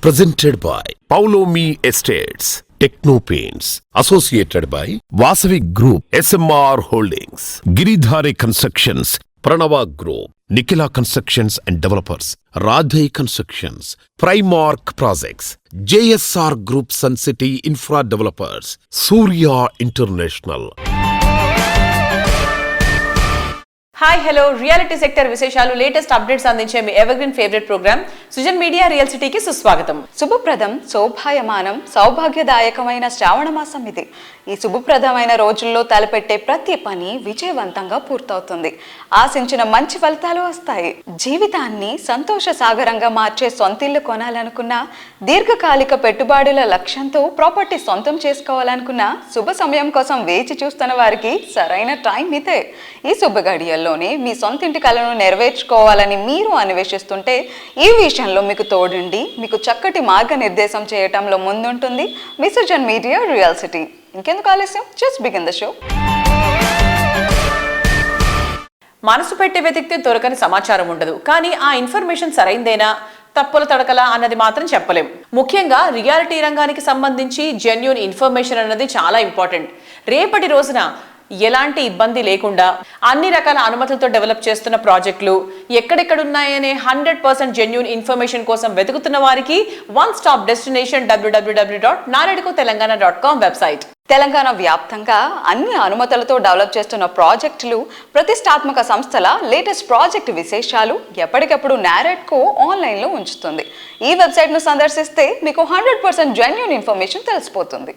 Presented by Paulomi Estates, Techno Paints, associated by Vasavi Group, SMR Holdings, Giridhare Constructions, Pranava Group, Nikhila Constructions and Developers, Radhe Constructions, Primark Projects, JSR Group Sun City Infra Developers, Surya International. Hi hello reality sector విశేషాలు latest updates అందించే మీ evergreen favourite programme Sujan media real సిటీకి సుస్వాగతం. శుభప్రదం, శోభాయమానం, సౌభాగ్యదాయకమైన శ్రావణ మాసం ఇది. ఈ శుభప్రదమైన రోజుల్లో తలపెట్టే ప్రతి పని విజయవంతంగా పూర్తవుతుంది. ఆశించిన మంచి ఫలితాలు వస్తాయి. జీవితాన్ని సంతోష సాగరంగా మార్చే సొంతిల్లు కొనాలనుకున్నా, దీర్ఘకాలిక పెట్టుబడుల లక్ష్యంతో ప్రాపర్టీ సొంతం చేసుకోవాలనుకున్నా, శుభ సమయం కోసం వేచి చూస్తున్న వారికి సరైన టైం ఇదే. ఈ శుభ గడియల్లోనే మీ సొంతింటి కలను నెరవేర్చుకోవాలని మీరు అన్వేషిస్తుంటే, ఈ విషయంలో మీకు తోడుండి మీకు చక్కటి మార్గనిర్దేశం చేయటంలో ముందుంటుంది మీ సుజన్ మీడియా రియల్ సిటీ. ఇంకెందుకు ఆలస్యం, జస్ట్ బిగిన్ ద షో. మనసు పెట్టి వెతికితే దొరకని సమాచారం ఉండదు, కానీ ఆ ఇన్ఫర్మేషన్ సరైందేనా తప్పుల తడకలా అన్నది మాత్రం చెప్పలేం. ముఖ్యంగా రియాలిటీ రంగానికి సంబంధించి జెన్యూన్ ఇన్ఫర్మేషన్ అన్నది చాలా ఇంపార్టెంట్. రేపటి రోజున ఎలాంటి ఇబ్బంది లేకుండా అన్ని రకాల అనుమతులతో డెవలప్ చేస్తున్న ప్రాజెక్టులు ఎక్కడెక్కడున్నాయనే 100% జెన్యూన్ ఇన్ఫర్మేషన్ కోసం వెతుకుతున్న వారికి one stop destination www.naredikotelangana.com website. Telangana వ్యాప్తంగా అన్ని అనుమతులతో డెవలప్ చేస్తున్న ప్రాజెక్టులు, ప్రతిష్టాత్మక సంస్థల లేటెస్ట్ ప్రాజెక్టు విశేషాలు ఎప్పటికప్పుడు నారెడ్కో ఆన్లైన్లో ఉంచుతుంది. ఈ వెబ్సైట్ను సందర్శిస్తే మీకు 100% జెన్యూన్ ఇన్ఫర్మేషన్ తెలిసిపోతుంది.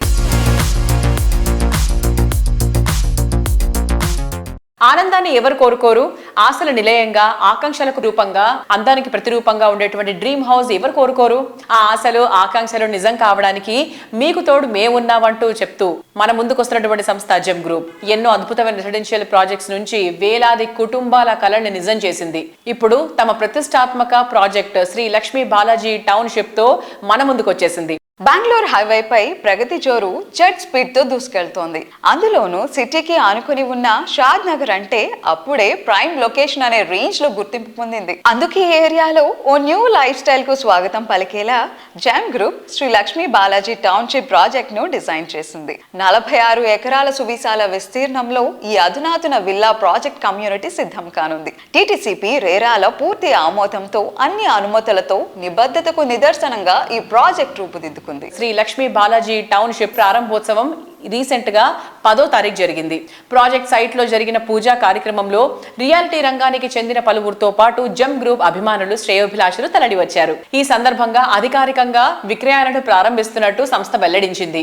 ఆనందాన్ని ఎవరు కోరుకోరు? ఆశల నిలయంగా, ఆకాంక్షలకు రూపంగా, అందానికి ప్రతిరూపంగా ఉండేటువంటి డ్రీమ్ హౌస్ ఎవరు కోరుకోరు? ఆ ఆశలు, ఆకాంక్షలు నిజం కావడానికి మీకు తోడు మేమున్నామంటూ చెప్తూ మన ముందుకు వస్తున్నటువంటి సంస్థ జెమ్ గ్రూప్ ఎన్నో అద్భుతమైన రెసిడెన్షియల్ ప్రాజెక్ట్స్ నుంచి వేలాది కుటుంబాల కలల్ని నిజం చేసింది. ఇప్పుడు తమ ప్రతిష్టాత్మక ప్రాజెక్ట్ శ్రీ లక్ష్మీ బాలాజీ టౌన్షిప్ తో మన ముందుకు వచ్చేసింది. బెంగళూరు హైవేపై ప్రగతి జోరు జెట్ స్పీడ్ తో దూసుకెళ్తోంది. అందులోనూ సిటీకి ఆనుకుని ఉన్న షాద్ నగర్ అంటే అప్పుడే ప్రైమ్ లొకేషన్ అనే రేంజ్ లో గుర్తింపు పొందింది. అందుకే ఈ ఏరియాలో ఓ న్యూ లైఫ్ స్టైల్ కు స్వాగతం పలికేలా gem group Sri Lakshmi Balaji township project ను డిజైన్ చేసింది. 46 ఎకరాల సువిశాల విస్తీర్ణంలో ఈ అధునాతన విల్లా ప్రాజెక్ట్ కమ్యూనిటీ సిద్ధం కానుంది. టీటీసీపీ రేరాల పూర్తి ఆమోదంతో అన్ని అనుమతులతో నిబద్ధతకు నిదర్శనంగా ఈ ప్రాజెక్ట్ రూపుదిద్దుకుంది. శ్రీ లక్ష్మీ బాలాజీ టౌన్షిప్ ప్రారంభోత్సవం రీసెంట్ గా 10వ తారీఖు జరిగింది. ప్రాజెక్ట్ సైట్ లో జరిగిన పూజా కార్యక్రమంలో రియాలిటీ రంగానికి చెందిన పలువురితో పాటు జెమ్ గ్రూప్ అభిమానులు, శ్రేయోభిలాషులు తరలి వచ్చారు. ఈ సందర్భంగా అధికారికంగా విక్రయాలను ప్రారంభిస్తున్నట్టు సంస్థ వెల్లడించింది.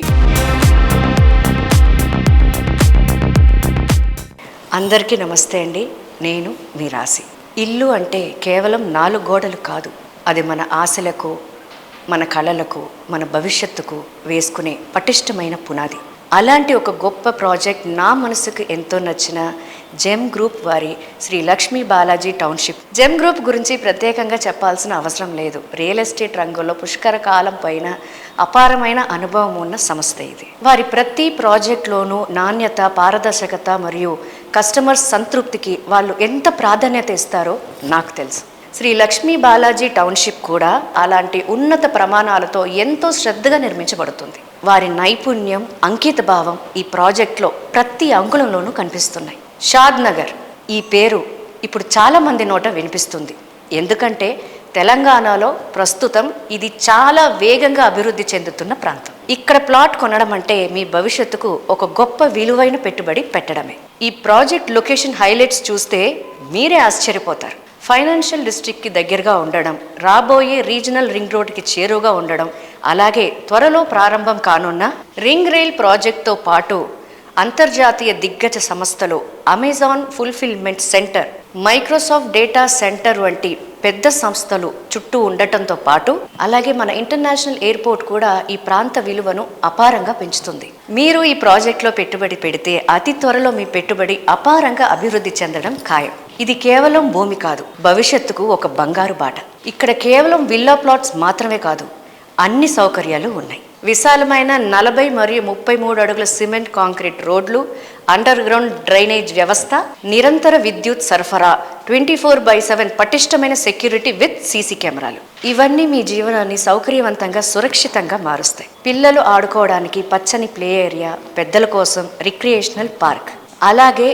అందరికీ నమస్తే అండి. నేను మీ రాశి. ఇల్లు అంటే కేవలం 4 గోడలు కాదు, అది మన ఆశలకు, మన కళలకు, మన భవిష్యత్తుకు వేసుకునే పటిష్టమైన పునాది. అలాంటి ఒక గొప్ప ప్రాజెక్ట్ నా మనసుకు ఎంతో నచ్చిన జెమ్ గ్రూప్ వారి Shri Lakshmi Balaji township. Gem group గురించి ప్రత్యేకంగా చెప్పాల్సిన అవసరం లేదు. రియల్ ఎస్టేట్ రంగంలో పుష్కర కాలం పైన అపారమైన అనుభవం ఉన్న సంస్థ ఇది. వారి ప్రతి ప్రాజెక్ట్లోనూ నాణ్యత, పారదర్శకత మరియు కస్టమర్స్ సంతృప్తికి వాళ్ళు ఎంత ప్రాధాన్యత ఇస్తారో నాకు తెలుసు. శ్రీ లక్ష్మీ బాలాజీ టౌన్షిప్ కూడా అలాంటి ఉన్నత ప్రమాణాలతో ఎంతో శ్రద్ధగా నిర్మించబడుతుంది. వారి నైపుణ్యం, అంకిత భావం ఈ ప్రాజెక్ట్లో ప్రతి అంగుళంలోనూ కనిపిస్తున్నాయి. షాద్ నగర్ ఈ పేరు ఇప్పుడు చాలామంది నోట వినిపిస్తుంది. ఎందుకంటే తెలంగాణలో ప్రస్తుతం ఇది చాలా వేగంగా అభివృద్ధి చెందుతున్న ప్రాంతం. ఇక్కడ ప్లాట్ కొనడం అంటే మీ భవిష్యత్తుకు ఒక గొప్ప విలువైన పెట్టుబడి పెట్టడమే. ఈ ప్రాజెక్ట్ లొకేషన్ హైలైట్స్ చూస్తే మీరే ఆశ్చర్యపోతారు. ఫైనాన్షియల్ డిస్ట్రిక్ట్కి దగ్గరగా ఉండడం, రాబోయే రీజనల్ రింగ్ రోడ్కి చేరువగా ఉండడం, అలాగే త్వరలో ప్రారంభం కానున్న రింగ్ రైల్ ప్రాజెక్ట్తో పాటు అంతర్జాతీయ దిగ్గజ సంస్థలు Amazon fulfilment centre, Microsoft data centre వంటి పెద్ద సంస్థలు చుట్టూ ఉండటంతో పాటు అలాగే మన ఇంటర్నేషనల్ ఎయిర్పోర్ట్ కూడా ఈ ప్రాంత విలువను అపారంగా పెంచుతుంది. మీరు ఈ ప్రాజెక్ట్లో పెట్టుబడి పెడితే అతి త్వరలో మీ పెట్టుబడి అపారంగా అభివృద్ధి చెందడం ఖాయం. ఇది కేవలం భూమి కాదు, భవిష్యత్తుకు ఒక బంగారు బాట. ఇక్కడ కేవలం విల్లా ప్లాట్స్ మాత్రమే కాదు, అన్ని సౌకర్యాలు ఉన్నాయి. విశాలమైన 40 మరియు 33 అడుగుల సిమెంట్ కాంక్రీట్ రోడ్లు, అండర్ గ్రౌండ్ డ్రైనేజ్ వ్యవస్థ, నిరంతర విద్యుత్ సరఫరా, 24/7 పటిష్టమైన సెక్యూరిటీ విత్ సీసీ కెమెరాలు. ఇవన్నీ మీ జీవనాన్ని సౌకర్యవంతంగా, సురక్షితంగా మారుస్తాయి. పిల్లలు ఆడుకోవడానికి పచ్చని ప్లే ఏరియా, పెద్దల కోసం రిక్రియేషనల్ పార్క్, అలాగే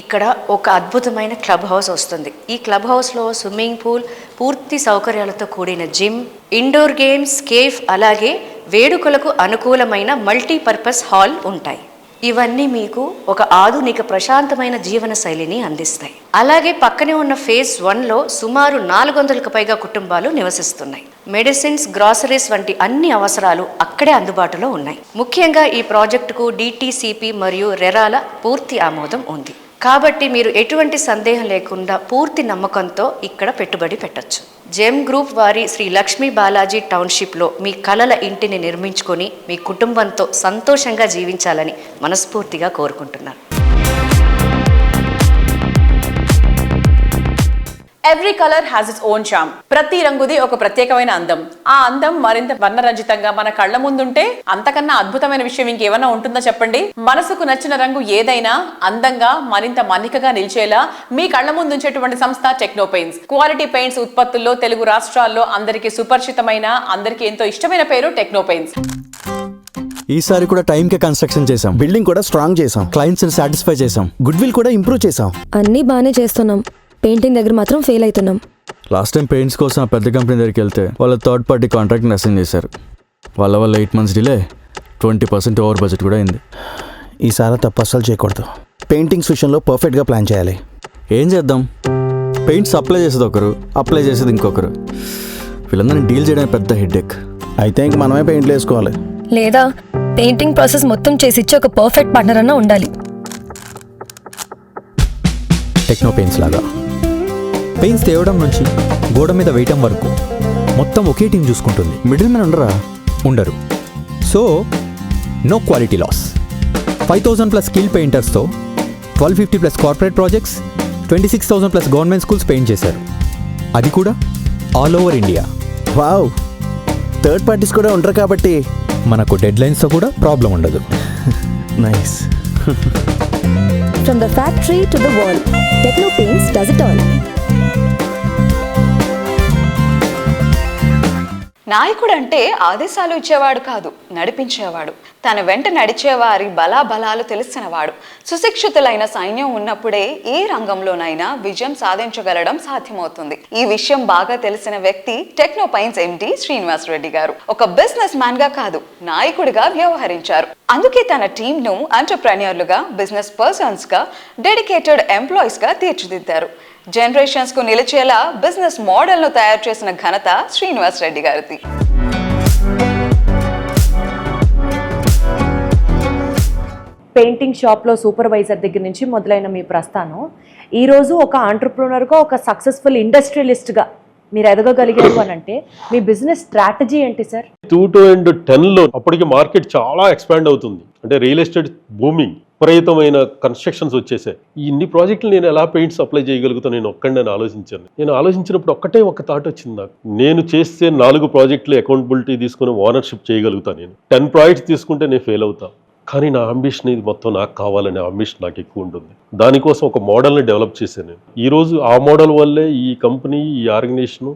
ఇక్కడ ఒక అద్భుతమైన క్లబ్ హౌస్ వస్తుంది. ఈ క్లబ్ హౌస్లో స్విమ్మింగ్ పూల్, పూర్తి సౌకర్యాలతో కూడిన జిమ్, ఇండోర్ గేమ్స్, కేఫ్, అలాగే వేడుకలకు అనుకూలమైన మల్టీపర్పస్ హాల్ ఉంటాయి. ఇవన్నీ మీకు ఒక ఆధునిక ప్రశాంతమైన జీవన శైలిని అందిస్తాయి. అలాగే పక్కనే ఉన్న ఫేజ్ 1లో సుమారు 400కు పైగా కుటుంబాలు నివసిస్తున్నాయి. మెడిసిన్స్, గ్రాసరీస్ వంటి అన్ని అవసరాలు అక్కడే అందుబాటులో ఉన్నాయి. ముఖ్యంగా ఈ ప్రాజెక్టుకు DTCP మరియు రెరాల పూర్తి ఆమోదం ఉంది. కాబట్టి మీరు ఎటువంటి సందేహం లేకుండా పూర్తి నమ్మకంతో ఇక్కడ పెట్టుబడి పెట్టొచ్చు. జెమ్ గ్రూప్ వారి శ్రీ లక్ష్మీ బాలాజీ టౌన్షిప్లో మీ కలల ఇంటిని నిర్మించుకొని మీ కుటుంబంతో సంతోషంగా జీవించాలని మనస్ఫూర్తిగా కోరుకుంటున్నాను. Every colour has its own charm. ప్రతి రంగుది ఒక ప్రత్యేకమైన అందం. ఆ అందం మరింత వర్ణరంజితంగా మన కళ్ళ ముందుంటే అంతకన్నా అద్భుతమైన విషయం ఇంకేమన్నా ఉంటుందో చెప్పండి. మనసుకు నచ్చిన రంగు ఏదైనా అందంగా, మరింత మన్నికగా నిలిచేలా మీ కళ్ళ ముందుంచేటువంటి సంస్థ టెక్నో పెయింట్స్. క్వాలిటీ పెయింట్స్ ఉత్పత్తుల్లో తెలుగు రాష్ట్రాల్లో అందరికీ సుపరిచితమైన, అందరికీ ఎంతో ఇష్టమైన పేరు టెక్నో పెయింట్స్. ఈసారి కూడా టైంకే కన్స్ట్రక్షన్ చేసాం, బిల్డింగ్ కూడా స్ట్రాంగ్ చేసాం, క్లయింట్స్ ని సాటిస్ఫై చేసాం, గుడ్ విల్ కూడా ఇంప్రూవ్ చేసాం. అన్నీ బాగానే చేస్తున్నాం, పెయింటింగ్ దగ్గర మాత్రం ఫెయిల్ అవుతున్నాం. లాస్ట్ టైం పెయింట్స్ కోసం ఆ పెద్ద కంపెనీ దగ్గరికి వెళ్తే వాళ్ళ థర్డ్ పార్టీ కాంట్రాక్ట్ని అసైన్ చేశారు. వాళ్ళ 8 months డిలే, 20% ఓవర్ బడ్జెట్ కూడా అయింది. ఈసారి తప్పు అస్సలు చేయకూడదు. పెయింటింగ్స్ విషయంలో పర్ఫెక్ట్గా ప్లాన్ చేయాలి. ఏం చేద్దాం, పెయింట్స్ అప్లై చేసేది ఒకరు, అప్లై చేసేది ఇంకొకరు. వీళ్ళందరినీ డీల్ చేయడానికి పెద్ద హెడ్ఏక్. అయితే ఇంక మనమే పెయింట్లు వేసుకోవాలి. లేదా పెయింటింగ్ ప్రాసెస్ మొత్తం చేసిచ్చి ఒక పర్ఫెక్ట్ పార్ట్నర్ అన్న ఉండాలి. టెక్నో పెయింట్స్ లాగా పెయింట్స్ తేవడం నుంచి గోడ మీద వేయటం వరకు మొత్తం ఒకే టీం చూసుకుంటుంది. మిడిల్ మ్యాన్ ఉండరా? ఉండరు. So no quality loss. 5,000+ skill పెయింటర్స్తో 1,250+ corporate projects, 26,000+ government schools paint చేశారు. అది కూడా all over India. Wow, third parties కూడా ఉండరు కాబట్టి మనకు డెడ్ లైన్స్తో కూడా ప్రాబ్లం ఉండదు. Nice. From the factory to the wall, Techno Paints does it all. నాయకుడు అంటే ఆదేశాలు ఇచ్చేవాడు కాదు, నడిపించేవాడు. తన వెంట నడిచేవారి బలాబలాలు తెలిసినవాడు. సుశిక్షితులైన సైన్యం ఉన్నప్పుడే ఏ రంగంలోనైనా విజయం సాధించగలడం సాధ్యమవుతుంది. ఈ విషయం బాగా తెలిసిన వ్యక్తి techno paints MD Srinivas Reddy గారు. ఒక బిజినెస్ మ్యాన్ గా కాదు, నాయకుడిగా వ్యవహరించారు. అందుకే తన టీమ్ ను ఎంటర్‌ప్రెన్యూర్లుగా, బిజినెస్ పర్సన్స్ గా, డెడికేటెడ్ ఎంప్లాయీస్ గా తీర్చిదిద్దారు. జనరేషన్స్ కు నిలిచేలా బిజినెస్ మోడల్ ను తయారు చేసిన ఘనత శ్రీనివాస్ రెడ్డి గారిది. పెయింటింగ్ షాప్లో సూపర్వైజర్ దగ్గర నుంచి మొదలైన మీ ప్రస్థానం ఈరోజు ఒక ఆంటర్ప్రినర్గా, ఒక సక్సెస్ఫుల్ ఇండస్ట్రియలిస్ట్గా మీరు ఎదగగలిగారు అని అంటే మీ బిజినెస్ స్ట్రాటజీ ఏంటి సార్? 2010లో అప్పటికి మార్కెట్ చాలా ఎక్స్పాండ్ అవుతుంది. అంటే రియల్ ఎస్టేట్ బూమింగ్, విపరీతమైన కన్స్ట్రక్షన్స్ వచ్చేసాయి. ఇన్ని ప్రాజెక్టులు నేను ఎలా పెయింట్స్ అప్లై చేయగలుగుతాను నేను ఒక్కడే ఆలోచించాను. నేను ఆలోచించినప్పుడు ఒక థాట్ వచ్చింది నాకు. నేను చేస్తే 4 ప్రాజెక్టులు అకౌంటబిలిటీ తీసుకుని ఓనర్షిప్ చేయగలుగుతాను. నేను 10 ప్రాజెక్ట్స్ తీసుకుంటే నేను ఫెయిల్ అవుతాను. కానీ నా అంబిషన్ ఇది మొత్తం నాకు కావాలనే అంబిషన్ నాకు ఎక్కువ ఉంటుంది. దానికోసం ఒక మోడల్ని డెవలప్ చేశాను నేను. ఈరోజు ఆ మోడల్ వల్లే ఈ కంపెనీ, ఈ ఆర్గనైజేషన్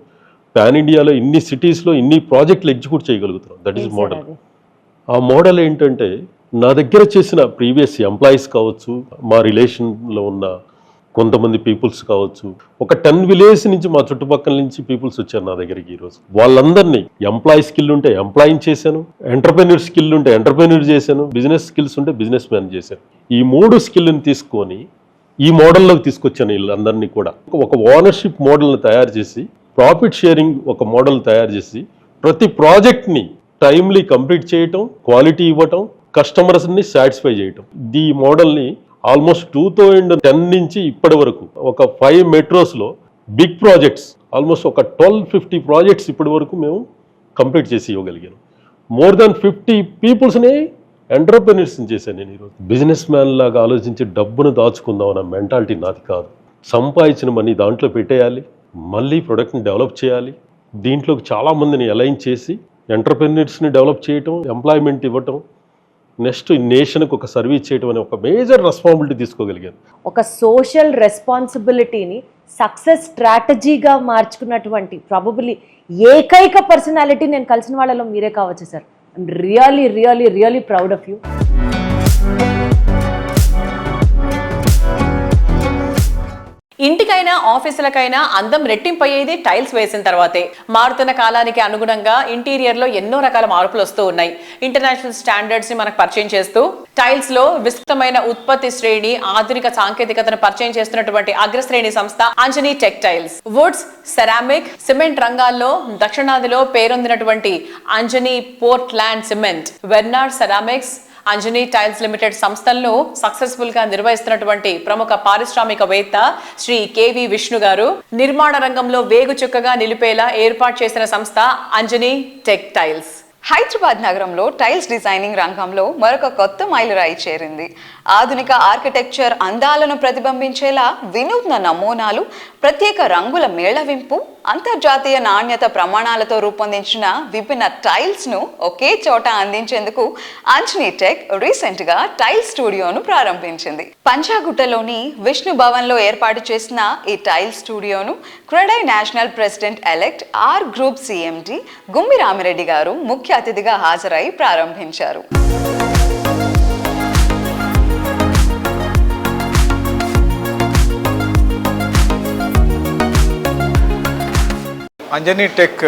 పాన్ ఇండియాలో ఇన్ని సిటీస్లో ఇన్ని ప్రాజెక్టులు ఎగ్జిక్యూట్ చేయగలుగుతున్నాం. That is model. ఆ మోడల్ ఏంటంటే నా దగ్గర చేసిన ప్రీవియస్ ఎంప్లాయీస్ కావచ్చు, మా రిలేషన్లో ఉన్న కొంతమంది పీపుల్స్ కావచ్చు, ఒక 10 విలేజ్ నుంచి మా చుట్టుపక్కల నుంచి పీపుల్స్ వచ్చారు నా దగ్గరికి. ఈరోజు వాళ్ళందరినీ ఎంప్లాయీ స్కిల్ ఉంటే ఎంప్లాయింగ్ చేశాను, ఎంటర్‌ప్రెన్యూర్ స్కిల్ ఉంటే ఎంటర్‌ప్రెన్యూర్ చేశాను, బిజినెస్ స్కిల్స్ ఉంటే బిజినెస్ మ్యాన్ చేశాను. ఈ 3 స్కిల్ని తీసుకొని ఈ మోడల్లోకి తీసుకొచ్చాను వీళ్ళందరినీ కూడా. ఒక ఓనర్షిప్ మోడల్ని తయారు చేసి, ప్రాఫిట్ షేరింగ్ ఒక మోడల్ తయారు చేసి, ప్రతి ప్రాజెక్ట్ని టైమ్లీ కంప్లీట్ చేయటం, క్వాలిటీ ఇవ్వటం, కస్టమర్స్ని సాటిస్ఫై చేయటం. ఈ మోడల్ని ఆల్మోస్ట్ 2010 నుంచి ఇప్పటి వరకు ఒక 5 మెట్రోస్లో బిగ్ ప్రాజెక్ట్స్, ఆల్మోస్ట్ ఒక 1250 ప్రాజెక్ట్స్ ఇప్పటి వరకు మేము కంప్లీట్ చేసి ఇవ్వగలిగాను. మోర్ దాన్ 50 పీపుల్స్ని ఎంటర్‌ప్రెన్యూర్స్ని చేశాను నేను. ఈరోజు బిజినెస్ మ్యాన్ లాగా ఆలోచించి డబ్బును దాచుకుందాం అన్న మెంటాలిటీ నాది కాదు. సంపాదించిన మనీ దాంట్లో పెట్టేయాలి, మళ్ళీ ప్రొడక్ట్ని డెవలప్ చేయాలి, దీంట్లోకి చాలామందిని అలైన్ చేసి ఎంటర్ప్రెన్యూర్స్ని డెవలప్ చేయటం, ఎంప్లాయ్మెంట్ ఇవ్వటం, నెక్స్ట్ నేషన్కి ఒక సర్వీస్ చేయటం అనే ఒక మేజర్ రెస్పాన్సిబిలిటీ తీసుకోగలిగాను. ఒక సోషల్ రెస్పాన్సిబిలిటీని సక్సెస్ స్ట్రాటజీగా మార్చుకున్నటువంటి ప్రాబబుల్లీ ఏకైక పర్సనాలిటీ నేను కలిసిన వాళ్ళలో మీరే కావచ్చు sir. I'm really really really proud of you. ఇంటికైనా ఆఫీసులకైనా అందం రెట్టింపయ్యేది టైల్స్ వేసిన తర్వాతే. మారుతున్న కాలానికి అనుగుణంగా ఇంటీరియర్ లో ఎన్నో రకాల మార్పులు వస్తూ ఉన్నాయి. ఇంటర్నేషనల్ స్టాండర్డ్స్ ని మనకు పరిచయం చేస్తూ టైల్స్ లో విస్తృతమైన ఉత్పత్తి శ్రేణి, ఆధునిక సాంకేతికతను పరిచయం చేస్తున్నటువంటి అగ్రశ్రేణి సంస్థ Anjani tech tiles. Woods, ceramic, cement రంగాల్లో దక్షిణాదిలో పేరొందినటువంటి అంజనీ పోర్ట్లాండ్ సిమెంట్, వెర్నాడ్ సెరామిక్స్, అంజనీ టైల్స్ లిమిటెడ్ సంస్థలను సక్సెస్ఫుల్ గా నిర్వహిస్తున్నటువంటి ప్రముఖ పారిశ్రామికవేత్త శ్రీ కేవి విష్ణు గారు నిర్మాణ రంగంలో వేగు చుక్కగా నిలిపేలా ఏర్పాటు చేసిన సంస్థ అంజనీ టెక్టైల్స్. హైదరాబాద్ నగరంలో టైల్స్ డిజైనింగ్ రంగంలో మరొక కొత్త మైలురాయి చేరింది. ఆధునిక ఆర్కిటెక్చర్ అందాలను ప్రతిబింబించేలా వినూత్న నమూనాలు, ప్రత్యేక రంగుల మేళవింపు, అంతర్జాతీయ నాణ్యత ప్రమాణాలతో రూపొందించిన విభిన్న టైల్స్ ను ఒకే చోట అందించేందుకు అంజనీ టెక్ రీసెంట్ గా టైల్ స్టూడియోను ప్రారంభించింది. పంజాగుట్టలోని విష్ణు భవన్ లో ఏర్పాటు చేసిన ఈ టైల్ స్టూడియోను CREDAI national president elect R group CMD Gummi Ramireddy garu ముఖ్య అతిథిగా హాజరై ప్రారంభించారు. Anjani tech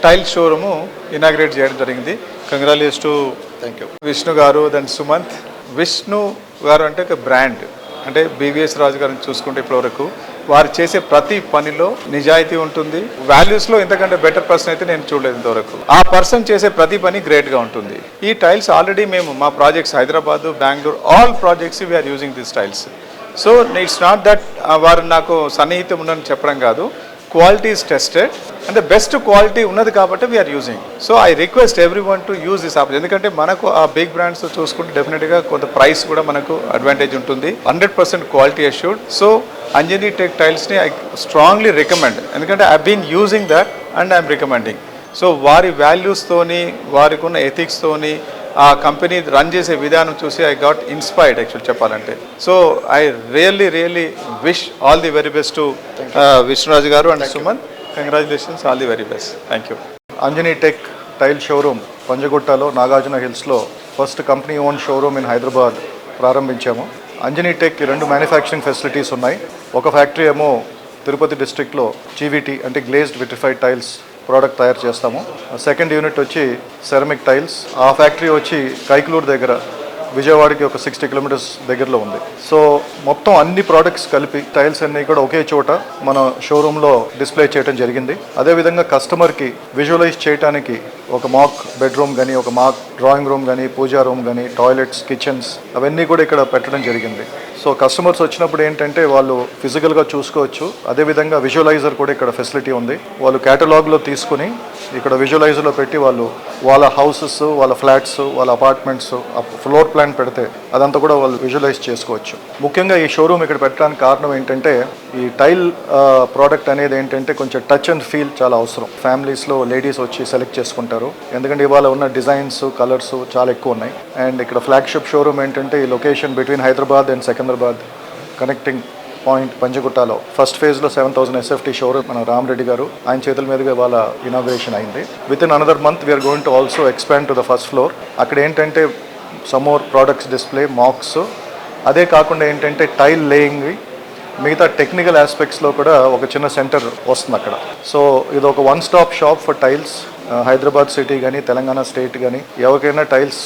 tile showroom inaugurate చేయడం జరిగింది. కంగ్రాచులేషన్స్ టు విష్ణు గారు, దెన్ సుమంత్. విష్ణు గారు అంటే ఒక బ్రాండ్, అంటే బీవీఎస్ రాజు గారిని చూసుకుంటే ఇప్పటివరకు వారు చేసే ప్రతి పనిలో నిజాయితీ ఉంటుంది. వాల్యూస్లో ఇంతకంటే బెటర్ పర్సన్ అయితే నేను చూడలేదు ఇంతవరకు. ఆ పర్సన్ చేసే ప్రతి పని గ్రేట్గా ఉంటుంది. ఈ టైల్స్ ఆల్రెడీ మేము మా projects Hyderabad, Bengaluru, all projects we are using this tiles. So it's not that వారు నాకు సన్నిహితం ఉందని చెప్పడం కాదు. Quality is tested and the best quality ఉన్నది కాబట్టి we are using. So I request every one to use this opportunity. ఎందుకంటే మనకు ఆ బిగ్ బ్రాండ్స్ చూసుకుంటే డెఫినెట్గా కొంత ప్రైస్ కూడా మనకు అడ్వాంటేజ్ ఉంటుంది. 100% quality assured. So Anjani tech టైల్స్ని ఐ స్ట్రాంగ్లీ రికమెండ్. ఎందుకంటే I been using that and I'm recommending. So వారి వాల్యూస్తోని, వారికి ఉన్న ఎథిక్స్తోని, ఆ కంపెనీ రన్ చేసే విధానం చూసి ఐ గాట్ ఇన్స్పైర్డ్ యాక్చువల్ చెప్పాలంటే. So I really wish all the very best to Vishnuraju garu and Suman. Congratulations, all the very best. Thank you. Anjani tech tile showroom పంజగుట్టలో నాగార్జున హిల్స్లో first company own showroom in Hyderabad ప్రారంభించాము. Anjani tech 2 manufacturing facilities ఉన్నాయి. ఒక factory ఏమో తిరుపతి డిస్ట్రిక్ట్లో GVT అంటే glazed vitrified tiles product తయారు చేస్తాము. సెకండ్ యూనిట్ వచ్చి సెరమిక్ టైల్స్. ఆ ఫ్యాక్టరీ వచ్చి కైకలూరు దగ్గర, విజయవాడకి ఒక 60 కిలోమీటర్స్ దగ్గరలో ఉంది. సో మొత్తం అన్ని ప్రోడక్ట్స్ కలిపి టైల్స్ అన్నీ కూడా ఒకే చోట మన షోరూంలో డిస్ప్లే చేయడం జరిగింది. అదేవిధంగా కస్టమర్కి విజువలైజ్ చేయడానికి ఒక మాక్ బెడ్రూమ్ కానీ, ఒక మాక్ డ్రాయింగ్ రూమ్ కానీ, పూజా రూమ్ కానీ, టాయిలెట్స్, కిచెన్స్ అవన్నీ కూడా ఇక్కడ పెట్టడం జరిగింది. సో కస్టమర్స్ వచ్చినప్పుడు ఏంటంటే వాళ్ళు ఫిజికల్గా చూసుకోవచ్చు. అదేవిధంగా విజువలైజర్ కూడా ఇక్కడ ఫెసిలిటీ ఉంది. వాళ్ళు కేటలాగ్లో తీసుకుని ఇక్కడ విజువలైజర్లో పెట్టి వాళ్ళు వాళ్ళ హౌసెస్, వాళ్ళ ఫ్లాట్స్, వాళ్ళ అపార్ట్మెంట్స్ ఫ్లోర్ ప్లాన్ పెడితే అదంతా కూడా వాళ్ళు విజువలైజ్ చేసుకోవచ్చు. ముఖ్యంగా ఈ షోరూమ్ ఇక్కడ పెట్టడానికి కారణం ఏంటంటే ఈ టైల్ ప్రోడక్ట్ అనేది ఏంటంటే కొంచెం టచ్ అండ్ ఫీల్ చాలా అవసరం. ఫ్యామిలీస్లో లేడీస్ వచ్చి సెలెక్ట్ చేసుకుంటారు. ఎందుకంటే ఇవాళ ఉన్న డిజైన్స్, కలర్స్ చాలా ఎక్కువ ఉన్నాయి. అండ్ ఇక్కడ ఫ్లాగ్షిప్ షోరూమ్ ఏంటంటే ఈ location between Hyderabad and Secunderabad connecting point పంజగుట్టలో ఫస్ట్ ఫేజ్లో 7000 SFT షోరూమ్ మన రామరెడ్డి గారు ఆయన చేతుల మీదుగా వాళ్ళ ఇనాగ్రేషన్ అయింది. Within another month we are going to also expand to the first floor. అక్కడ ఏంటంటే some more products display, max, అదే కాకుండా ఏంటంటే టైల్ లేయింగ్, మిగతా టెక్నికల్ ఆస్పెక్ట్స్లో కూడా ఒక చిన్న సెంటర్ వస్తుంది అక్కడ. సో ఇది ఒక 1 stop shop for tiles. Hyderabad city కానీ, తెలంగాణ స్టేట్ కానీ ఎవరికైనా టైల్స్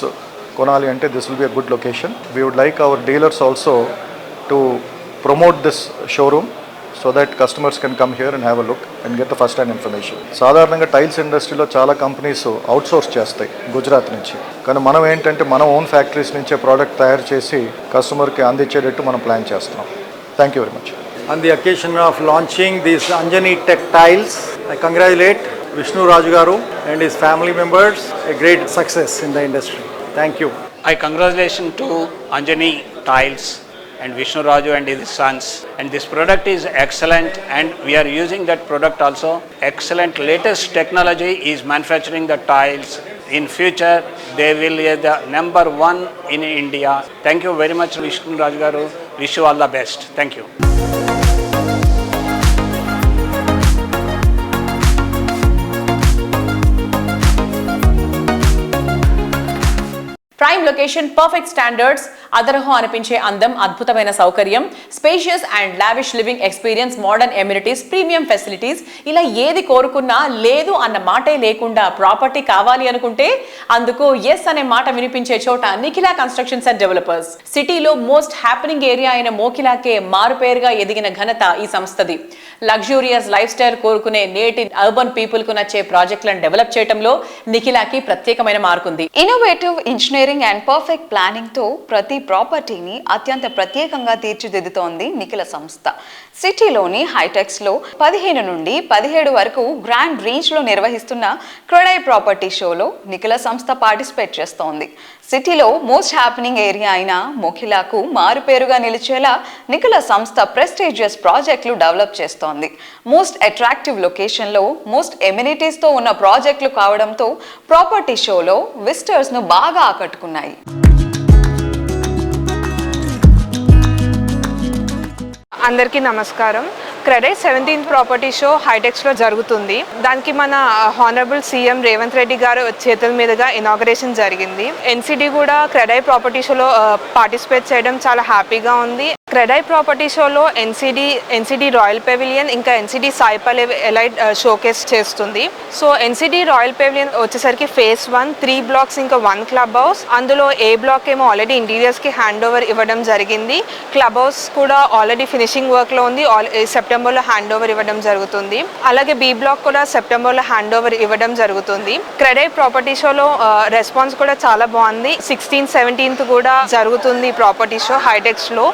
కొనాలి అంటే this will be a good location. We would like our dealers also to promote this showroom so that customers can come here and have a look and get the first hand information. సాధారణంగా tiles ఇండస్ట్రీలో చాలా companies outsource చేస్తాయి గుజరాత్ నుంచి. కానీ మనం ఏంటంటే మన own factories నుంచే ప్రోడక్ట్ తయారు చేసి కస్టమర్కి అందించేటట్టు మనం ప్లాన్ చేస్తున్నాం. Thank you very much. On the occasion of launching this Anjani Tech Tiles, I congratulate Vishnu Raju Garu and his family members. A great success in the industry. Thank you. I congratulations to Anjani Tiles and Vishnu Raju and his sons. And this product is excellent, and we are using that product also. Excellent latest technology is manufacturing the tiles. In future, they will be the number one in India. Thank you very much, Vishnu Raju garu. Wish you all the best. Thank you. Prime location, perfect standards, అదరహం అనిపించే అందం, అద్భుతమైన సౌకర్యం, spacious and lavish living experience, modern amenities, premium facilities, ఇలా ఏది కోరుకున్నా లేదు అన్న మాటే లేకుండా ప్రాపర్టీ కావాలి అనుకుంటే అందుకు ఎస్ అనే మాట వినిపించే చోట నిఖిలా కన్స్ట్రక్షన్స్ అండ్ డెవలపర్స్. సిటీలో మోస్ట్ హ్యాపెనింగ్ ఏరియా అయిన మోకిలాకే మారుపేరుగా ఎదిగిన ఘనత ఈ సంస్థది. లగ్జూరియస్ లైఫ్ స్టైల్ కోరుకునే నేటి అర్బన్ పీపుల్ కు నచ్చే ప్రాజెక్టులను డెవలప్ చేయడంలో నిఖిలాకి ప్రత్యేకమైన మార్కుంది. Innovative engineering and perfect planning తో ప్రతి ప్రాపర్టీని అత్యంత ప్రత్యేకంగా తీర్చిదిద్దుతోంది నిఖిల సంస్థ. సిటీలోని హైటెక్స్ లో 15 నుండి 17 వరకు గ్రాండ్ రేంజ్ లో నిర్వహిస్తున్న క్రెడై ప్రాపర్టీ షోలో నిఖిల సంస్థ పార్టిసిపేట్ చేస్తోంది. సిటీలో మోస్ట్ హ్యాపెనింగ్ ఏరియా అయిన మోకిలాకు మారుపేరుగా నిలిచేలా నిఖిల సంస్థ ప్రెస్టీజియస్ ప్రాజెక్టులు డెవలప్ చేస్తోంది. మోస్ట్ అట్రాక్టివ్ లొకేషన్లో మోస్ట్ ఎమ్యూనిటీస్తో ఉన్న ప్రాజెక్టులు కావడంతో ప్రాపర్టీ షోలో విజిటర్స్ను బాగా ఆకట్టుకున్నాయి. అందరికీ నమస్కారం. క్రెడై 17th ప్రాపర్టీ షో హైటెక్స్లో జరుగుతుంది. దానికి మన హానరబుల్ సీఎం రేవంత్ రెడ్డి గారు చేతుల మీదుగా ఇనాగరేషన్ జరిగింది. ఎన్సిడి కూడా క్రెడై ప్రాపర్టీ షోలో పార్టిసిపేట్ చేయడం చాలా హ్యాపీగా ఉంది. క్రెడై ప్రాపర్టీ షోలో ఎన్సిడి రాయల్ పెవిలియన్ ఇంకా ఎన్సిడి సాయిపల్ ఎలైట్ షోకేస్ చేస్తుంది. సో ఎన్సిడి రాయల్ పెవిలియన్ వచ్చేసరికి ఫేజ్ 1 3 blocks ఇంకా 1 క్లబ్ హౌస్. అందులో ఏ బ్లాక్ ఏమో ఆల్రెడీ ఇంటీరియర్స్కి హ్యాండ్ ఓవర్ ఇవ్వడం జరిగింది. క్లబ్ హౌస్ కూడా ఆల్రెడీ ఫినిషింగ్ వర్క్లో ఉంది. సెప్టెంబర్లో హ్యాండ్ ఓవర్ ఇవ్వడం జరుగుతుంది. అలాగే బి బ్లాక్ కూడా సెప్టెంబర్లో హ్యాండ్ ఓవర్ ఇవ్వడం జరుగుతుంది. క్రెడై ప్రాపర్టీ షోలో రెస్పాన్స్ కూడా చాలా బాగుంది. 16th 17th కూడా జరుగుతుంది ప్రాపర్టీ షో హైటెక్స్లో.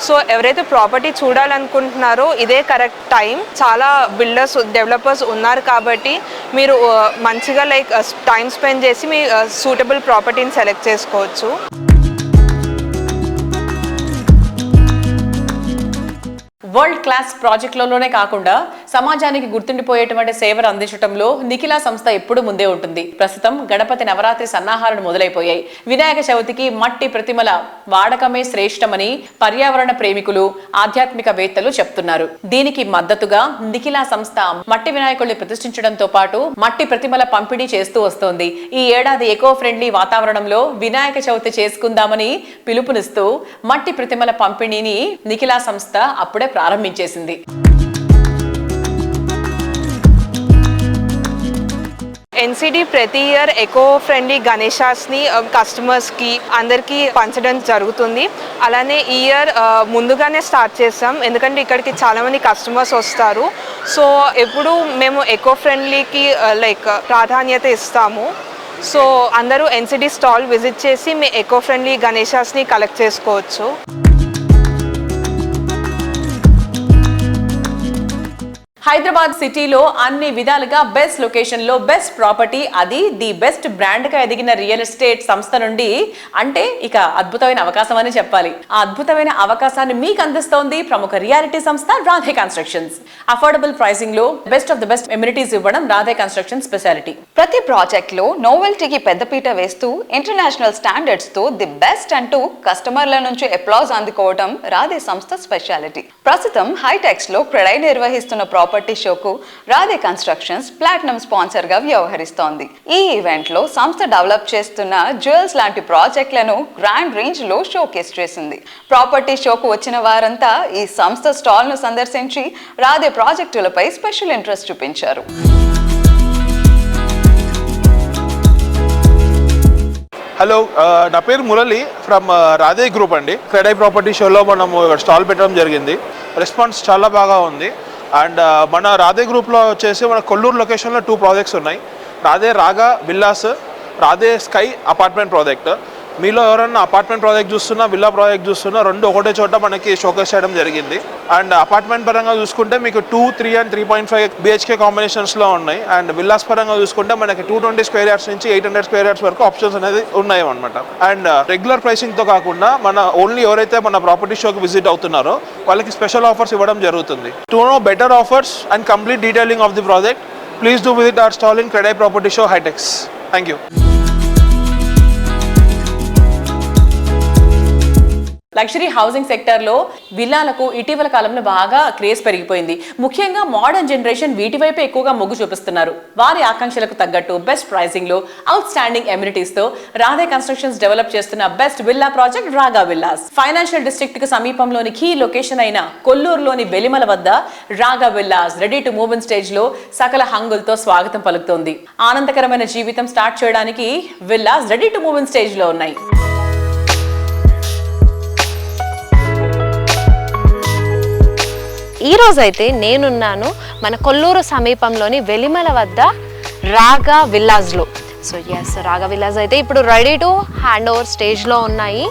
సో ఎవరైతే ప్రాపర్టీ చూడాలనుకుంటున్నారో ఇదే కరెక్ట్ టైం. చాలా బిల్డర్స్ డెవలపర్స్ ఉన్నారు కాబట్టి మీరు మంచిగా టైం స్పెండ్ చేసి మీ సూటబుల్ ప్రాపర్టీని సెలెక్ట్ చేసుకోవచ్చు. వరల్డ్ క్లాస్ ప్రాజెక్టులలోనే కాకుండా సమాజానికి గుర్తుండిపోయేటువంటి సేవలు అందించడంలో నిఖిలా సంస్థ ఎప్పుడూ ముందే ఉంటుంది. ప్రస్తుతం గణపతి నవరాత్రి సన్నాహాలను మొదలైపోయాయి. వినాయక చవితికి మట్టి ప్రతిమల వాడకమే శ్రేష్టమని పర్యావరణ ప్రేమికులు, ఆధ్యాత్మికవేత్తలు చెప్తున్నారు. దీనికి మద్దతుగా నిఖిలా సంస్థ మట్టి వినాయకుల్ని ప్రతిష్ఠించడంతో పాటు మట్టి ప్రతిమల పంపిణీ చేస్తూ వస్తోంది. ఈ ఏడాది ఎకో ఫ్రెండ్లీ వాతావరణంలో వినాయక చవితి చేసుకుందామని పిలుపునిస్తూ మట్టి ప్రతిమల పంపిణీని నిఖిలా సంస్థ అప్పుడే ప్రారంభించేసింది. ఎన్సిడి ప్రతి ఇయర్ ఎకో ఫ్రెండ్లీ గణేశాస్ని కస్టమర్స్కి అందరికీ పంచడం జరుగుతుంది. అలానే ఈ ఇయర్ ముందుగానే స్టార్ట్ చేస్తాం, ఎందుకంటే ఇక్కడికి చాలామంది కస్టమర్స్ వస్తారు. సో ఎప్పుడు మేము ఎకో ఫ్రెండ్లీకి ప్రాధాన్యత ఇస్తాము. సో అందరూ ఎన్సిడి స్టాల్ విజిట్ చేసి మీ ఎకో ఫ్రెండ్లీ గణేశాస్ని కలెక్ట్ చేసుకోవచ్చు. హైదరాబాద్ సిటీలో అన్ని విధాలుగా బెస్ట్ లొకేషన్ లో బెస్ట్ ప్రాపర్టీ, అది ది బెస్ట్ బ్రాండ్ గా ఎదిగిన రియల్ ఎస్టేట్ సంస్థ నుండి అంటే ఇక అద్భుతమైన అవకాశం అని చెప్పాలి. ఆ అద్భుతమైన అవకాశాన్ని మీకు అందిస్తోంది ప్రముఖ రియాలిటీ సంస్థ రాధే కన్స్ట్రక్షన్స్. అఫోర్డబుల్ ప్రైసింగ్ లో best of the best amenities ఇవ్వడం రాధే కన్స్ట్రక్షన్ స్పెషాలిటీ. ప్రతి ప్రాజెక్ట్ లో నోవెల్టీకి పెద్దపీట వేస్తూ ఇంటర్నేషనల్ స్టాండర్డ్స్ తో ది బెస్ట్ అంటూ కస్టమర్ల నుంచి అప్లాజ్ అందుకోవడం రాధే సంస్థ స్పెషాలిటీ. ప్రస్తుతం హైటెక్స్ లో క్రెడై నిర్వహిస్తున్న ప్రాపర్టీ షోకు రాధే కన్స్ట్రక్షన్స్ ప్లాటినం స్పాన్సర్ గా వ్యవహరిస్తోంది. ఈ ఈవెంట్ లో సంస్థ డెవలప్ చేస్తున్న జ్యువెల్స్ లాంటి ప్రాజెక్టులను గ్రాండ్ రేంజ్ లో షోకేస్ చేసింది. ప్రాపర్టీ షోకు వచ్చిన వారంతా ఈ సంస్థ స్టాల్ ను సందర్శించి రాధే ప్రాజెక్టులపై స్పెషల్ ఇంట్రెస్ట్ చూపించారు. హలో, నా పేరు మురళి ఫ్రమ్ రాధే గ్రూప్ అండి. క్రెడై ప్రాపర్టీ షోలో మనము స్టాల్ పెట్టడం జరిగింది. రెస్పాన్స్ చాలా బాగా ఉంది. అండ్ మన రాధే గ్రూప్లో వచ్చేసి మన కొల్లూరు లొకేషన్లో 2 ప్రాజెక్ట్స్ ఉన్నాయి. రాధే రాగా villas, Radhe sky apartment project. మీలో ఎవరైనా అపార్ట్మెంట్ ప్రాజెక్ట్ చూస్తున్నా విల్లా ప్రాజెక్ట్ చూస్తున్నా రెండు ఒకటే చోట మనకి షోకేస్ చేయడం జరిగింది. అండ్ అపార్ట్మెంట్ పరంగా చూసుకుంటే మీకు 2, 3 and 3.5 BHK కాంబినేషన్స్లో ఉన్నాయి. అండ్ విల్లాస్ పరంగా చూసుకుంటే మనకి 220 స్క్వేర్ యార్డ్స్ నుంచి 800 స్క్వేర్ యార్డ్స్ వరకు ఆప్షన్స్ అనేది ఉన్నాయి అనమాట. అండ్ రెగ్యులర్ ప్రైసింగ్తో కాకుండా మన ఓన్లీ ఎవరైతే మన ప్రాపర్టీ షోకి విజిట్ అవుతున్నారో వాళ్ళకి స్పెషల్ ఆఫర్స్ ఇవ్వడం జరుగుతుంది. To know better offers and complete detailing of the project, please do visit our stall in CREDAI property show HITEX. Thank you. Luxury housing సెక్టర్లో విల్లాలకు ఇటీవల కాలంలో బాగా క్రేజ్ పెరిగిపోయింది. ముఖ్యంగా మోడర్న్ జనరేషన్ వీటి వైపే ఎక్కువగా మొగ్గు చూపిస్తున్నారు. వారి ఆకాంక్షలకు తగ్గట్టు బెస్ట్ ప్రైసింగ్ లో అవుట్ స్టాండింగ్ ఎమ్యూనిటీస్ తో రాధే కన్స్ట్రక్షన్స్ డెవలప్ చేస్తున్న బెస్ట్ విల్లా ప్రాజెక్ట్ రాగా విల్లాస్. ఫైనాన్షియల్ డిస్ట్రిక్ట్ కు సమీపంలోని కీ లొకేషన్ అయిన కొల్లూరులోని వెలిమల వద్ద రాగా villas ready to move in stage లో సకల హంగులతో స్వాగతం పలుకుతోంది. ఆనందకరమైన జీవితం స్టార్ట్ చేయడానికి villas ready to move in stage లో ఉన్నాయి. ఈ రోజైతే నేనున్నాను మన కొల్లూరు సమీపంలోని వెలిమల వద్ద రాగా విల్లాస్లో. సో ఎస్, రాగా విల్లాస్ అయితే ఇప్పుడు రెడీ టు హ్యాండ్ ఓవర్ స్టేజ్లో ఉన్నాయి.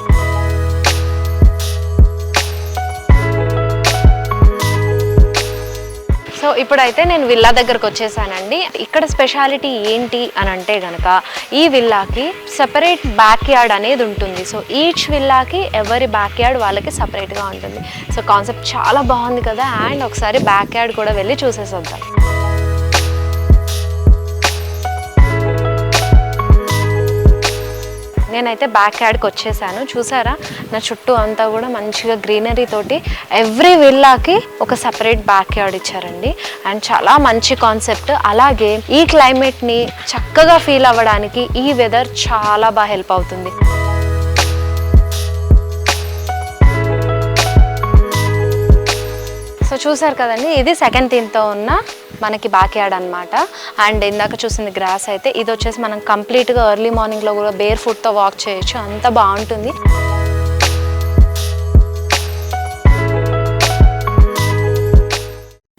సో ఇప్పుడైతే నేను విల్లా దగ్గరకు వచ్చేసానండి. ఇక్కడ స్పెషాలిటీ ఏంటి అని అంటే కనుక ఈ విల్లాకి సెపరేట్ బ్యాక్ యార్డ్ అనేది ఉంటుంది. సో ఈచ్ విల్లాకి ఎవరి బ్యాక్ యార్డ్ వాళ్ళకి సపరేట్గా ఉంటుంది. సో కాన్సెప్ట్ చాలా బాగుంది కదా. అండ్ ఒకసారి బ్యాక్ యార్డ్ కూడా వెళ్ళి చూసేసొద్దాం. నేనైతే బ్యాక్ యార్డ్కి వచ్చేసాను. చూసారా, నా చుట్టూ అంతా కూడా మంచిగా గ్రీనరీ తోటి ఎవ్రీ విల్లాకి ఒక సపరేట్ బ్యాక్ యార్డ్ ఇచ్చారండి. అండ్ చాలా మంచి కాన్సెప్ట్. అలాగే ఈ క్లైమేట్ని చక్కగా ఫీల్ అవ్వడానికి ఈ వెదర్ చాలా బాగా హెల్ప్ అవుతుంది. సో చూసారు కదండి, ఇది సెకండ్ థీమ్తో ఉన్న మనకి బ్యాక్ యార్డ్ అనమాట. అండ్ ఇందాక చూసింది గ్రాస్ అయితే ఇది వచ్చేసి మనం కంప్లీట్గా ఎర్లీ మార్నింగ్లో కూడా బేర్ ఫుట్తో వాక్ చేయొచ్చు. అంత బాగుంటుంది.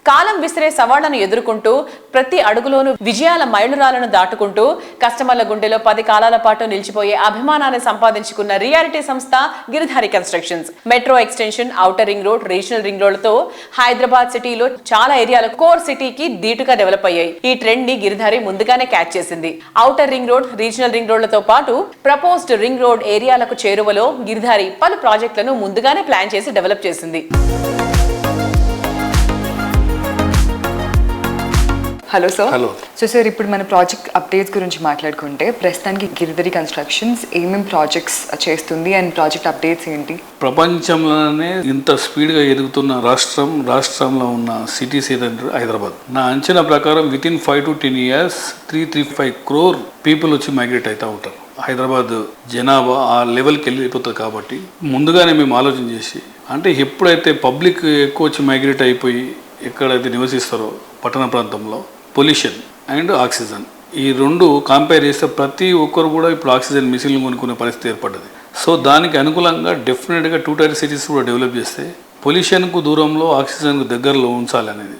కాలం విసిరే సవాళ్లను ఎదుర్కొంటూ ప్రతి అడుగులోనూ విజయాల మైలురాలను దాటుకుంటూ కస్టమర్ల గుండెలో 10 కాలాల పాటు నిలిచిపోయే అభిమానాన్ని సంపాదించుకున్న రియాలిటీ సంస్థ Giridhari constructions. Metro extension, outer ring road, regional ring రోడ్లతో హైదరాబాద్ సిటీలో చాలా ఏరియాలు కోర్ సిటీకి ధీటుగా డెవలప్ అయ్యాయి. ఈ ట్రెండ్ ని గిరిధారి ముందుగానే క్యాచ్ చేసింది. Outer ring road, regional ring రోడ్లతో పాటు ప్రపోజ్డ్ రింగ్ రోడ్ ఏరియాలకు చేరువలో గిరిధారి పలు ప్రాజెక్టులను ముందుగానే ప్లాన్ చేసి డెవలప్ చేసింది. Hello sir. Hello. So sir, ఇప్పుడు మన ప్రాజెక్ట్ అప్డేట్స్ గురించి మాట్లాడుకుంటే ప్రస్తుతానికి గిరిధారి కన్స్ట్రక్షన్స్ ఏమేమి ప్రాజెక్ట్స్ చేస్తుంది అండ్ ప్రాజెక్ట్ అప్డేట్స్ ఏంటి? ప్రపంచంలోనే ఇంత స్పీడ్గా ఎదుగుతున్న రాష్ట్రంలో ఉన్న సిటీస్ ఏదంటే హైదరాబాద్. నా అంచనా ప్రకారం within 5 to 10 years 335 crore people వచ్చి మైగ్రేట్ అవుతూ ఉంటారు. హైదరాబాద్ జనాభా ఆ లెవెల్కి వెళ్ళిపోతుంది. కాబట్టి ముందుగానే మేము ఆలోచన చేసి, అంటే ఎప్పుడైతే పబ్లిక్ ఎక్కువ వచ్చి మైగ్రేట్ అయిపోయి ఎక్కడైతే నివసిస్తారో పట్టణ ప్రాంతంలో పొల్యూషన్ అండ్ ఆక్సిజన్ ఈ రెండు కంపేర్ చేస్తే ప్రతి ఒక్కరు కూడా ఇప్పుడు ఆక్సిజన్ మిషన్లు కొనుక్కునే పరిస్థితి ఏర్పడ్డది. సో దానికి అనుకూలంగా డెఫినెట్గా 2 tier cities కూడా డెవలప్ చేస్తే పొల్యూషన్కు దూరంలో ఆక్సిజన్కు దగ్గరలో ఉంచాలి అనేది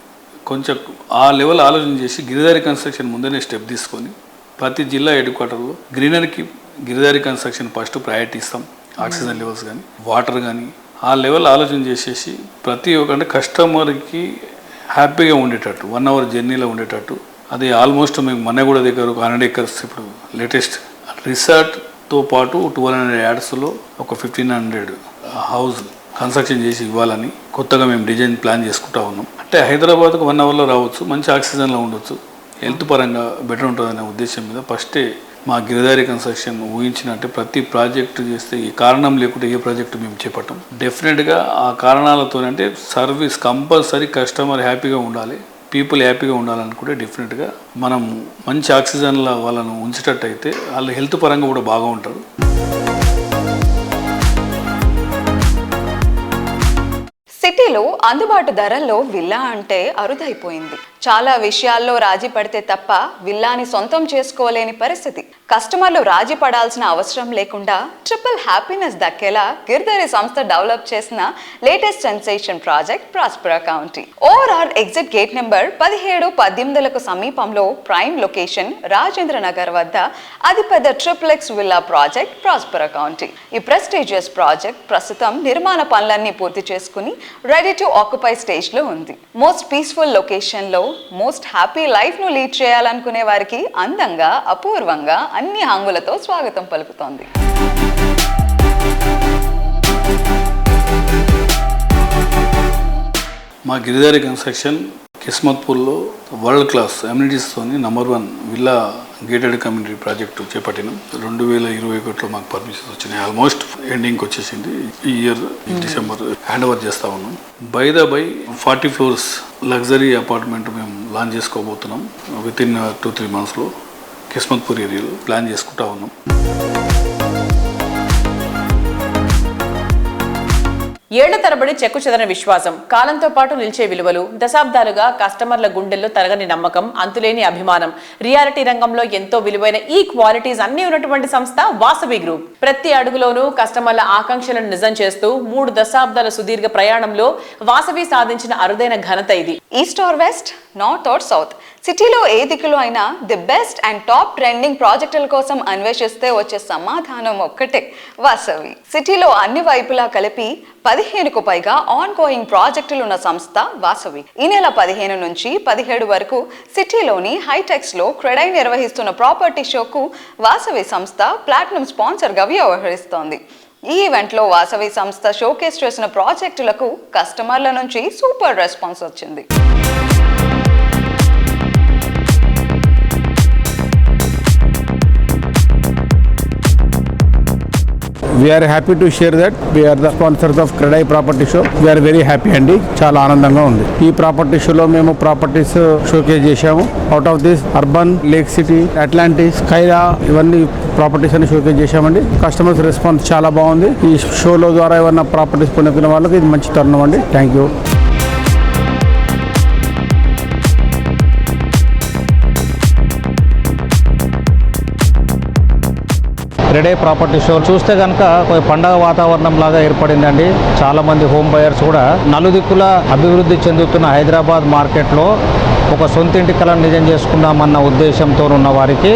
కొంచెం ఆ లెవెల్ ఆలోచన చేసి గిరిధారి కన్స్ట్రక్షన్ ముందనే స్టెప్ తీసుకొని ప్రతి జిల్లా హెడ్ క్వార్టర్లో గ్రీనరీకి గిరిధారి కన్స్ట్రక్షన్ ఫస్ట్ ప్రయారిటీ ఇస్తాం. ఆక్సిజన్ లెవెల్స్ కానీ వాటర్ కానీ ఆ లెవెల్ ఆలోచన చేసేసి ప్రతి ఒక్క అంటే కస్టమర్కి హ్యాపీగా ఉండేటట్టు 1 hour జర్నీలో ఉండేటట్టు. అది ఆల్మోస్ట్ మేము మన్నగూడ దగ్గర 100 acres ఇప్పుడు లేటెస్ట్ రిసార్ట్తో పాటు 1200 యార్డ్స్లో ఒక 1500 హౌస్ కన్స్ట్రక్షన్ చేసి ఇవ్వాలని కొత్తగా మేము డిజైన్ ప్లాన్ చేసుకుంటా ఉన్నాం. అంటే హైదరాబాద్కు 1 hourలో రావచ్చు, మంచి ఆక్సిజన్లో ఉండొచ్చు, హెల్త్ పరంగా బెటర్ ఉంటుందనే ఉద్దేశం మీద ఫస్టే మా గిరిధారి కన్స్ట్రక్షన్ ఊహించినట్టే ప్రతి ప్రాజెక్టు చేస్తే ఈ కారణం లేకుంటే ఏ ప్రాజెక్టు మేము చేపట్టాం. డెఫినెట్గా ఆ కారణాలతో అంటే సర్వీస్ కంపల్సరీ కస్టమర్ హ్యాపీగా ఉండాలి, పీపుల్ హ్యాపీగా ఉండాలనుకుంటే డెఫినెట్గా మనం మంచి ఆక్సిజన్లో వాళ్ళను ఉంచేటట్టు అయితే వాళ్ళు హెల్త్ పరంగా కూడా బాగా ఉంటారు. సిటీలో అందుబాటు ధరల్లో విల్లా అంటే అరుదైపోయింది. చాలా విషయాల్లో రాజీ పడితే తప్ప విల్లాని సొంతం చేసుకోలేని పరిస్థితి. కస్టమర్లు రాజీ పడాల్సిన అవసరం లేకుండా ట్రిపుల్ హ్యాపీనెస్ దక్కేలా గిర్దరి సంస్థ డెవలప్ చేసిన latest sensation project Prospera county. Overall exit gate number 17-18లకు సమీపంలో ప్రైమ్ లొకేషన్ రాజేంద్ర నగర్ వద్ద అతిపెద్ద triplex villa project Prospera county. ఈ ప్రెస్టీజియస్ ప్రాజెక్ట్ ప్రస్తుతం నిర్మాణ పనులన్నీ పూర్తి చేసుకుని రెడీ టు ఆక్యుపై స్టేజ్ లో ఉంది. మోస్ట్ పీస్ఫుల్ లొకేషన్ లో మోస్ట్ హ్యాపీ లైఫ్ ను లీడ్ చేయాలనుకునే వారికి అందంగా అపూర్వంగా అన్ని హంగులతో స్వాగతం పలుకుతోంది. మా గిరిధారి కన్స్ట్రక్షన్ కిస్మత్పూర్లో వరల్డ్ క్లాస్ అమ్యూనిటీస్తో #1 విల్లా గేటెడ్ కమ్యూనిటీ ప్రాజెక్టు చేపట్టినాం. 2021లో మాకు పర్మిషన్స్ వచ్చినాయి. ఆల్మోస్ట్ ఎండింగ్కి వచ్చేసింది. ఈ ఇయర్ డిసెంబర్ హ్యాండ్ ఓవర్ చేస్తూ ఉన్నాం. బై 40 floors లగ్జరీ అపార్ట్మెంట్ మేము లాంచ్ చేసుకోబోతున్నాం. వితిన్ 2-3 monthsలో కిస్మత్పూర్ ఏరియాలో ప్లాన్ చేసుకుంటా ఉన్నాం. ఏళ్ల తరబడి చెక్కు చెదరని విశ్వాసం, కాలంతో పాటు నిలిచే విలువలు, దశాబ్దాలుగా కస్టమర్ల గుండెల్లో తరగని నమ్మకం, అంతులేని అభిమానం, రియాలిటీ రంగంలో ఎంతో విలువైన ఈ క్వాలిటీస్ అన్ని ఉన్నటువంటి సంస్థ వాసవి గ్రూప్. ప్రతి అడుగులోనూ కస్టమర్ల ఆకాంక్షలను నిజం చేస్తూ 3 దశాబ్దాల సుదీర్ఘ ప్రయాణంలో వాసవి సాధించిన అరుదైన ఘనత ఇది. East or west, north are south, సిటీలో ఏ దిక్కులో అయినా the best and top trending ప్రాజెక్టుల కోసం అన్వేషిస్తే వచ్చే సమాధానం ఒక్కటే, వాసవి. సిటీలో అన్ని వైపులా కలిపి 15కు పైగా ఆన్ గోయింగ్ ప్రాజెక్టులు ఉన్న సంస్థ వాసవి. ఈ నెల 15 నుంచి 17 వరకు సిటీలోని హైటెక్స్ లో క్రెడై నిర్వహిస్తున్న ప్రాపర్టీ షోకు వాసవి సంస్థ ప్లాటినం స్పాన్సర్ గా వ్యవహరిస్తోంది. ఈ ఈవెంట్ లో వాసవి సంస్థ షోకేస్ చేసిన ప్రాజెక్టులకు కస్టమర్ల నుంచి సూపర్ రెస్పాన్స్ వచ్చింది. We are happy to share that we are the sponsors of Credai Property Show. We are very happy అండి, చాలా ఆనందంగా ఉంది. ఈ ప్రాపర్టీ షోలో మేము ప్రాపర్టీస్ షోకేస్ చేశాము. Out of this urban, lake city, Atlantis, Khaira ఇవన్నీ ప్రాపర్టీస్ అని షోకేస్ చేశామండి. కస్టమర్స్ రెస్పాన్స్ చాలా బాగుంది. ఈ షోలో ద్వారా ఏమన్నా ప్రాపర్టీస్ కొనుక్కునే వాళ్ళకి ఇది మంచి తరుణం అండి. Thank you. CREDAI property show చూస్తే కనుక పండగ వాతావరణం లాగా ఏర్పడిందండి. చాలామంది హోమ్ బయర్స్ కూడా నలుదిక్కుల అభివృద్ధి చెందుతున్న హైదరాబాద్ మార్కెట్లో ఒక సొంతింటి కలను నిజం చేసుకుందామన్న ఉద్దేశంతో ఉన్న వారికి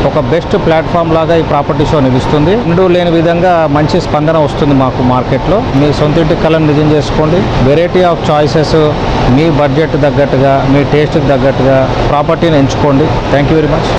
ఒక బెస్ట్ ప్లాట్ఫామ్ లాగా ఈ ప్రాపర్టీ షో నిలుస్తుంది. ఎన్నడూ లేని విధంగా మంచి స్పందన వస్తుంది మాకు మార్కెట్లో. మీ సొంతింటి కలను నిజం చేసుకోండి. Variety of choices, me budget తగ్గట్టుగా, మీ టేస్ట్కి తగ్గట్టుగా ప్రాపర్టీని ఎంచుకోండి. Thank you very much.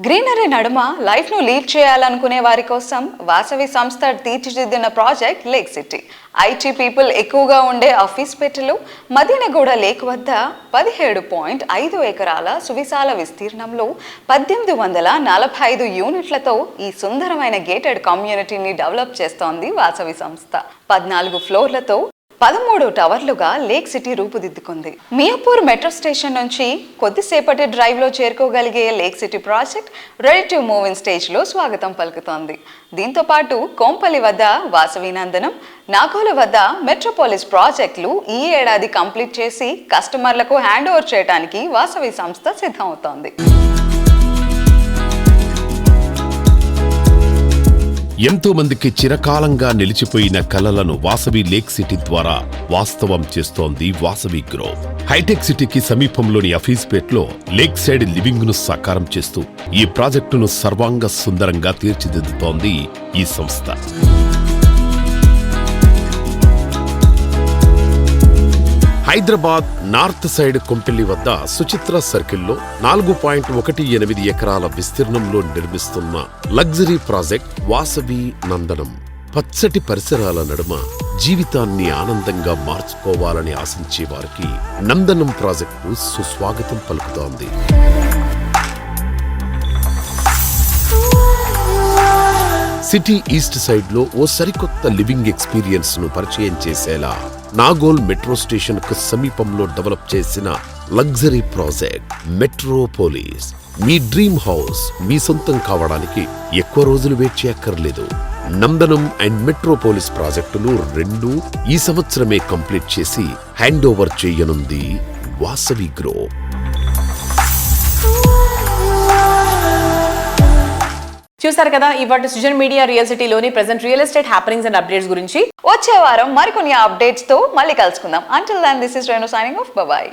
Greenery నడుమ లైఫ్ ను లీడ్ చేయాలనుకునే వారి కోసం వాసవి సంస్థ తీర్చిదిద్దిన project lake city. IT people ఎక్కువగా ఉండే ఆఫీస్ పెట్టెలు మదీనగూడ లేక్ వద్ద 17.5 ఎకరాల సువిశాల విస్తీర్ణంలో 1845 యూనిట్లతో ఈ సుందరమైన గేటెడ్ కమ్యూనిటీని డెవలప్ చేస్తోంది వాసవి సంస్థ. 14 ఫ్లోర్లతో 13 టవర్లుగా లేక్ సిటీ రూపుదిద్దుకుంది. మియాపూర్ మెట్రో స్టేషన్ నుంచి కొద్దిసేపటి డ్రైవ్ లో చేరుకోగలిగే lake city project ready to move in stage లో స్వాగతం పలుకుతోంది. దీంతో పాటు కోంపల్లి వద్ద వాసవి నందనం, నాగోలు వద్ద మెట్రోపోలిస్ ప్రాజెక్టులు ఈ ఏడాది కంప్లీట్ చేసి కస్టమర్లకు హ్యాండ్ ఓవర్ చేయడానికి వాసవి సంస్థ సిద్ధమవుతోంది. ఎంతో మందికి చిరకాలంగా నిలిచిపోయిన కలలను వాసవి లేక్ సిటీ ద్వారా వాస్తవం చేస్తోంది వాసవి గ్రూప్. హైటెక్ సిటీకి సమీపంలోని అఫీస్పేట్లో లేక్ సైడ్ లివింగ్ ను సాకారం చేస్తూ ఈ ప్రాజెక్టును సర్వాంగ సుందరంగా తీర్చిదిద్దుతోంది ఈ సంస్థ. హైదరాబాద్ నార్త్ సైడ్ కొంపెల్లి వద్ద సుచిత్ర సర్కిల్లో 4.18 ఎకరాల విస్తీర్ణంలో నిర్మిస్తున్న లగ్జరీ ప్రాజెక్ట్ వాసవి నందనం. పచ్చటి పరిసరాల నడుమ జీవితాన్ని ఆనందంగా మార్చుకోవాలని ఆశించే వారికి నందనం ప్రాజెక్టు సుస్వాగతం పలుకుతోంది. సిటీ ఈస్ట్ సైడ్ లో ఓ సరికొత్త లివింగ్ ఎక్స్పీరియన్స్ ను పరిచయం చేసేలా నాగోల్ మెట్రో స్టేషన్ కు సమీపంలో డెవలప్ చేసిన లగ్జరీ ప్రాజెక్ట్ మెట్రోపోలిస్. మీ డ్రీమ్ హౌస్ మీ సొంతం కావడానికి ఎక్కువ రోజులు వెయిట్ చేయక్కర్లేదు. నందనం అండ్ మెట్రోపోలిస్ ప్రాజెక్టులు 2 ఈ సంవత్సరమే కంప్లీట్ చేసి హ్యాండ్ ఓవర్ చేయనుంది వాసవి గ్రూప్. చూసారు కదా ఇవాటి సృజన్ మీడియా రియల్ సిటీలోని present real estate happenings and updates గురించి. వచ్చే వారం మరికొన్ని అప్డేట్స్ తో మళ్ళీ కలుసుకుందాం. Until then this is Renu signing off. Bye by.